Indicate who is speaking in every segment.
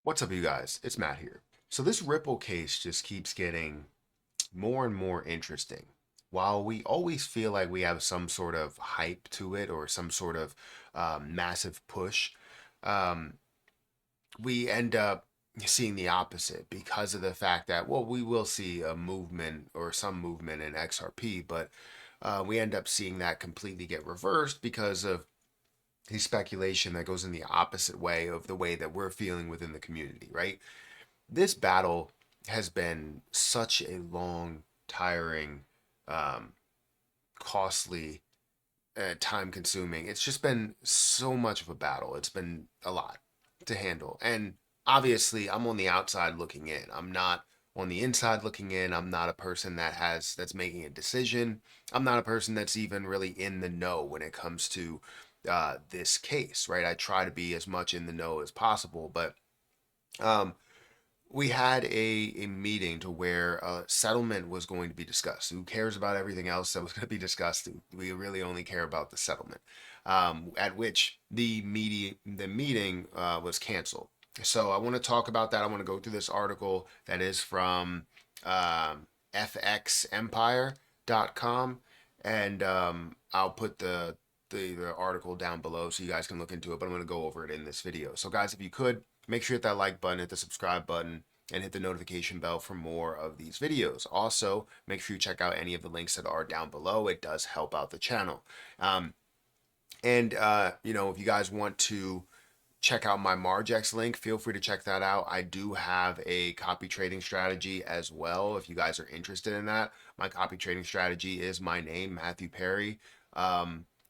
Speaker 1: What's up, you guys? It's Matt here. So this Ripple case just keeps getting more and more interesting. While we always feel like we have some sort of hype to it or some sort of massive push, um, we end up seeing the opposite because of the fact that, well, we will see a movement or some movement in XRP, but we end up seeing that completely get reversed because of the speculation that goes in the opposite way of the way that we're feeling within the community, right? This battle has been such a long, tiring, um, costly, time consuming. It's just been so much of a battle. It's been a lot to handle. And obviously, I'm on the outside looking in. I'm not on the inside looking in. I'm not a person that's making a decision. I'm not a person that's even really in the know when it comes to this case, right? I try to be as much in the know as possible, but um, we had a meeting to where a settlement was going to be discussed. Who cares about everything else that was going to be discussed? We really only care about the settlement. At which the meeting was canceled. So I want to talk about that. I want to go through this article that is from fxempire.com, and I'll put the article down below so you guys can look into it. But I'm going to go over it in this video. So guys, if you could make sure you hit that like button, hit the subscribe button, and hit the notification bell for more of these videos. Also, make sure you check out any of the links that are down below. It does help out the channel. If you guys want to check out my Margex link, feel free to check that out. I do have a copy trading strategy as well if you guys are interested in that. My copy trading strategy is my name, Matthew Perry.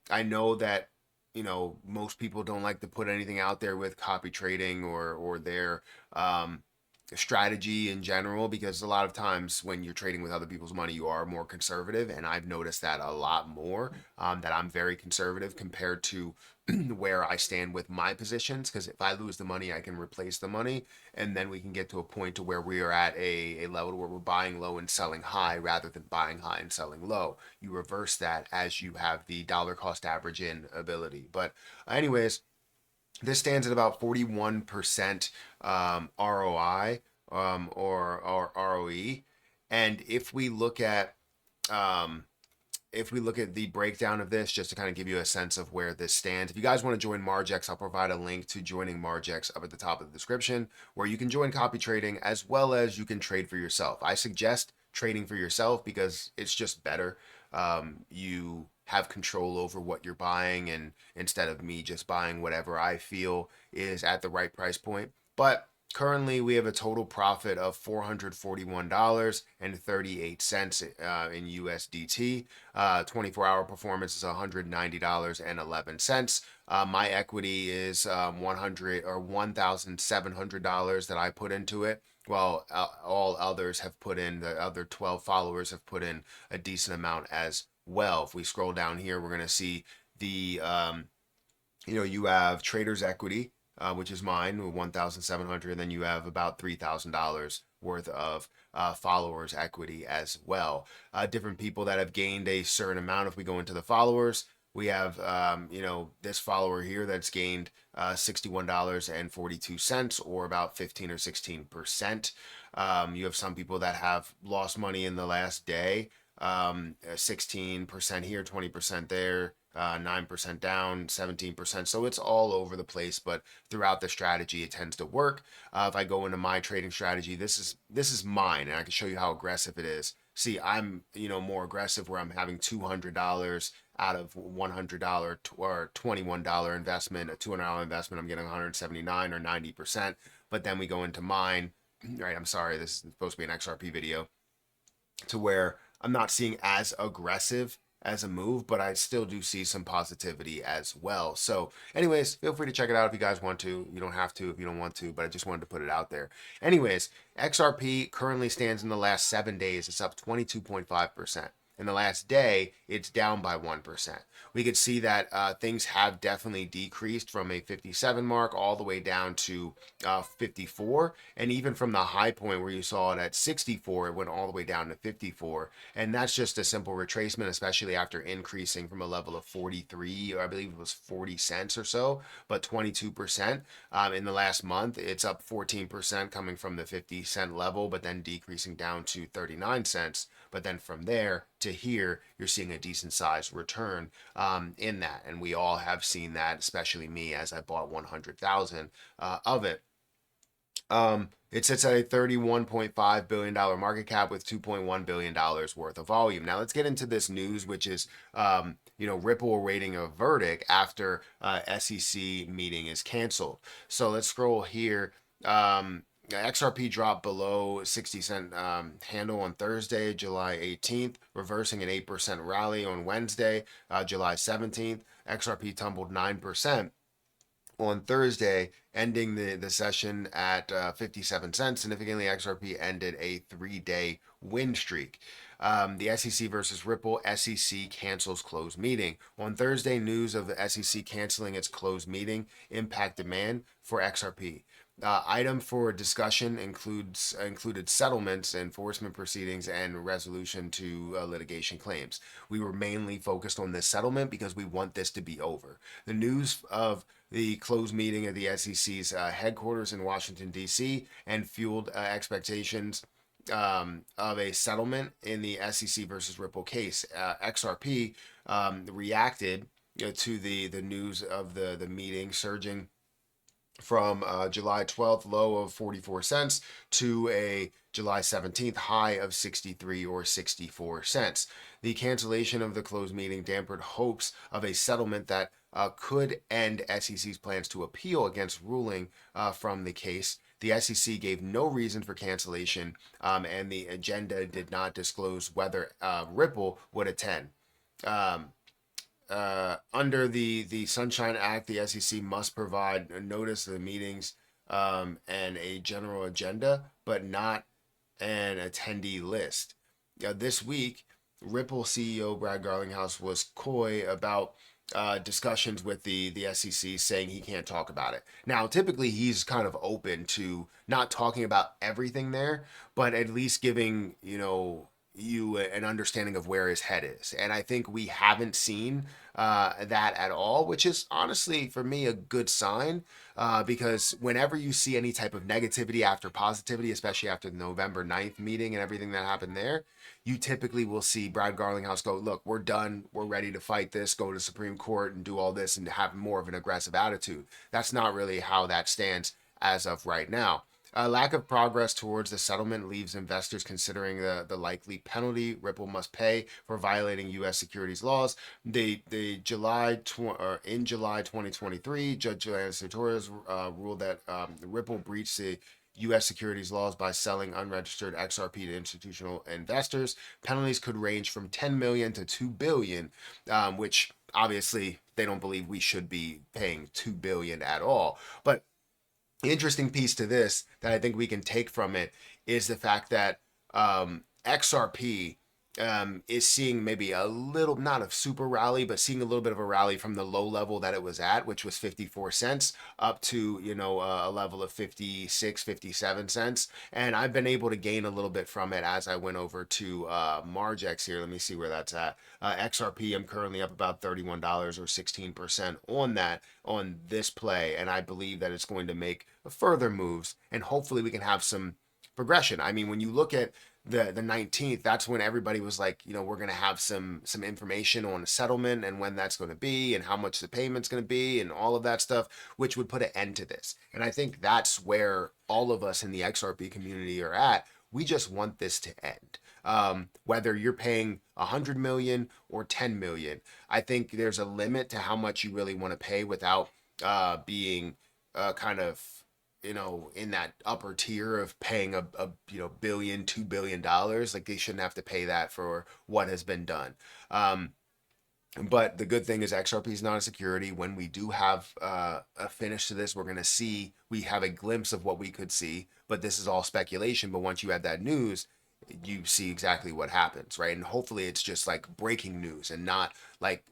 Speaker 1: I know that most people don't like to put anything out there with copy trading or their strategy in general, because a lot of times when you're trading with other people's money, you are more conservative, and I've noticed that a lot more, that I'm very conservative compared to where I stand with my positions, because if I lose the money, I can replace the money, and then we can get to a point to where we are at a level where we're buying low and selling high rather than buying high and selling low. You reverse that as you have the dollar cost average in ability. But anyways, this stands at about 41% ROI, or ROE. And um, if we look at the breakdown of this, just to kind of give you a sense of where this stands, if you guys want to join Margex, I'll provide a link to joining Margex up at the top of the description, where you can join copy trading as well as you can trade for yourself. I suggest trading for yourself because it's just better. You have control over what you're buying, and instead of me just buying whatever I feel is at the right price point. But currently, we have a total profit of $441.38 in USDT. 24-hour performance is $190.11. My equity is 100 or $1,700 that I put into it. Well, all others have put in, the other 12 followers have put in a decent amount as well. If we scroll down here, we're going to see you have traders equity, which is mine with 1,700, and then you have about $3,000 worth of followers equity as well. Different people that have gained a certain amount. If we go into the followers, we have this follower here that's gained $61.42, or about 15 or 16%. You have some people that have lost money in the last day, 16% here, 20% there, 9% down, 17%. So it's all over the place, but throughout the strategy, it tends to work. If I go into my trading strategy, this is mine, and I can show you how aggressive it is. See, I'm more aggressive, where I'm having $200 out of $100 or $21 investment, a $200 investment. I'm getting 179 or 90%. But then we go into mine, right? I'm sorry, this is supposed to be an XRP video, to where I'm not seeing as aggressive as a move, but I still do see some positivity as well. So, anyways, feel free to check it out if you guys want to. You don't have to if you don't want to, but I just wanted to put it out there. Anyways, XRP currently stands in the last 7 days, it's up 22.5%. In the last day, it's down by 1%. We could see that things have definitely decreased from a 57 mark all the way down to 54. And even from the high point where you saw it at 64, it went all the way down to 54. And that's just a simple retracement, especially after increasing from a level of 43, or I believe it was 40 cents or so, but 22% in the last month. It's up 14% coming from the 50-cent level, but then decreasing down to 39 cents. But then from there to here, you're seeing a decent sized return in that. And we all have seen that, especially me, as I bought 100,000 of it. It sits at a $31.5 billion market cap with $2.1 billion worth of volume. Now let's get into this news, which is, Ripple awaiting a verdict after SEC meeting is canceled. So let's scroll here. XRP dropped below 60-cent handle on Thursday, July 18th, reversing an 8% rally on Wednesday, July 17th. XRP tumbled 9% on Thursday, ending the session at 57 cents. Significantly, XRP ended a 3-day win streak. The SEC versus Ripple. SEC cancels closed meeting. On Thursday, news of the SEC canceling its closed meeting impact demand for XRP. Item for discussion included settlements, enforcement proceedings, and resolution to litigation claims. We were mainly focused on this settlement because we want this to be over. The news of the closed meeting of the SEC's headquarters in Washington, D.C., and fueled expectations of a settlement in the SEC versus Ripple case. XRP reacted to the news of the meeting, surging from July 12th low of 44 cents to a July 17th high of 63 or 64 cents. The cancellation of the closed meeting dampened hopes of a settlement that could end SEC's plans to appeal against ruling from the case. The SEC gave no reason for cancellation, and the agenda did not disclose whether Ripple would attend. Under the Sunshine Act, the SEC must provide a notice of the meetings and a general agenda, but not an attendee list. This week, Ripple CEO Brad Garlinghouse was coy about discussions with the SEC, saying he can't talk about it. Now, typically, he's kind of open to not talking about everything there, but at least giving, you an understanding of where his head is. And I think we haven't seen that at all, which is honestly for me a good sign, because whenever you see any type of negativity after positivity, especially after the November 9th meeting and everything that happened there, you typically will see Brad Garlinghouse go, look, we're done, we're ready to fight this, go to Supreme Court and do all this and have more of an aggressive attitude. That's not really how that stands as of right now. Lack of progress towards the settlement leaves investors considering the likely penalty Ripple must pay for violating U.S. securities laws. In July 2023, Judge Juliana Torres ruled that Ripple breached the U.S. securities laws by selling unregistered XRP to institutional investors. Penalties could range from $10 million to $2 billion, which obviously they don't believe we should be paying $2 billion at all. But interesting piece to this that I think we can take from it is the fact that XRP is seeing maybe a little, not a super rally, but seeing a little bit of a rally from the low level that it was at, which was 54 cents, up to, a level of 56, 57 cents. And I've been able to gain a little bit from it as I went over to Margex here. Let me see where that's at. XRP, I'm currently up about $31 or 16% on this play. And I believe that it's going to make further moves, and hopefully we can have some progression. I mean, when you look at the 19th, that's when everybody was like, we're going to have some information on a settlement and when that's going to be and how much the payment's going to be and all of that stuff, which would put an end to this. And I think that's where all of us in the XRP community are at. We just want this to end. Whether you're paying 100 million or 10 million, I think there's a limit to how much you really want to pay without being kind of in that upper tier of paying a billion, $2 billion. Like, they shouldn't have to pay that for what has been done. But the good thing is XRP is not a security. When we do have a finish to this, we're going to see, we have a glimpse of what we could see, but this is all speculation. But once you have that news, you see exactly what happens, right? And hopefully it's just like breaking news and not like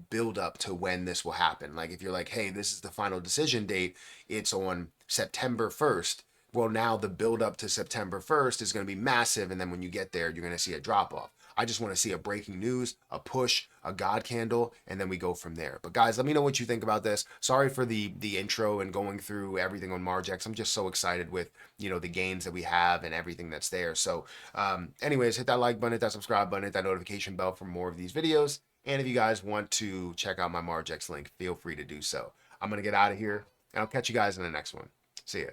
Speaker 1: build up to when this will happen. Like if you're like, hey, this is the final decision date, it's on September 1st. Well, now the build up to September 1st is going to be massive. And then when you get there, you're going to see a drop off. I just want to see a breaking news, a push, a God candle, and then we go from there. But guys, let me know what you think about this. Sorry for the intro and going through everything on Margex. I'm just so excited with, you know, the gains that we have and everything that's there. So anyways, hit that like button, hit that subscribe button, hit that notification bell for more of these videos. And if you guys want to check out my Margex link, feel free to do so. I'm going to get out of here, and I'll catch you guys in the next one. See ya.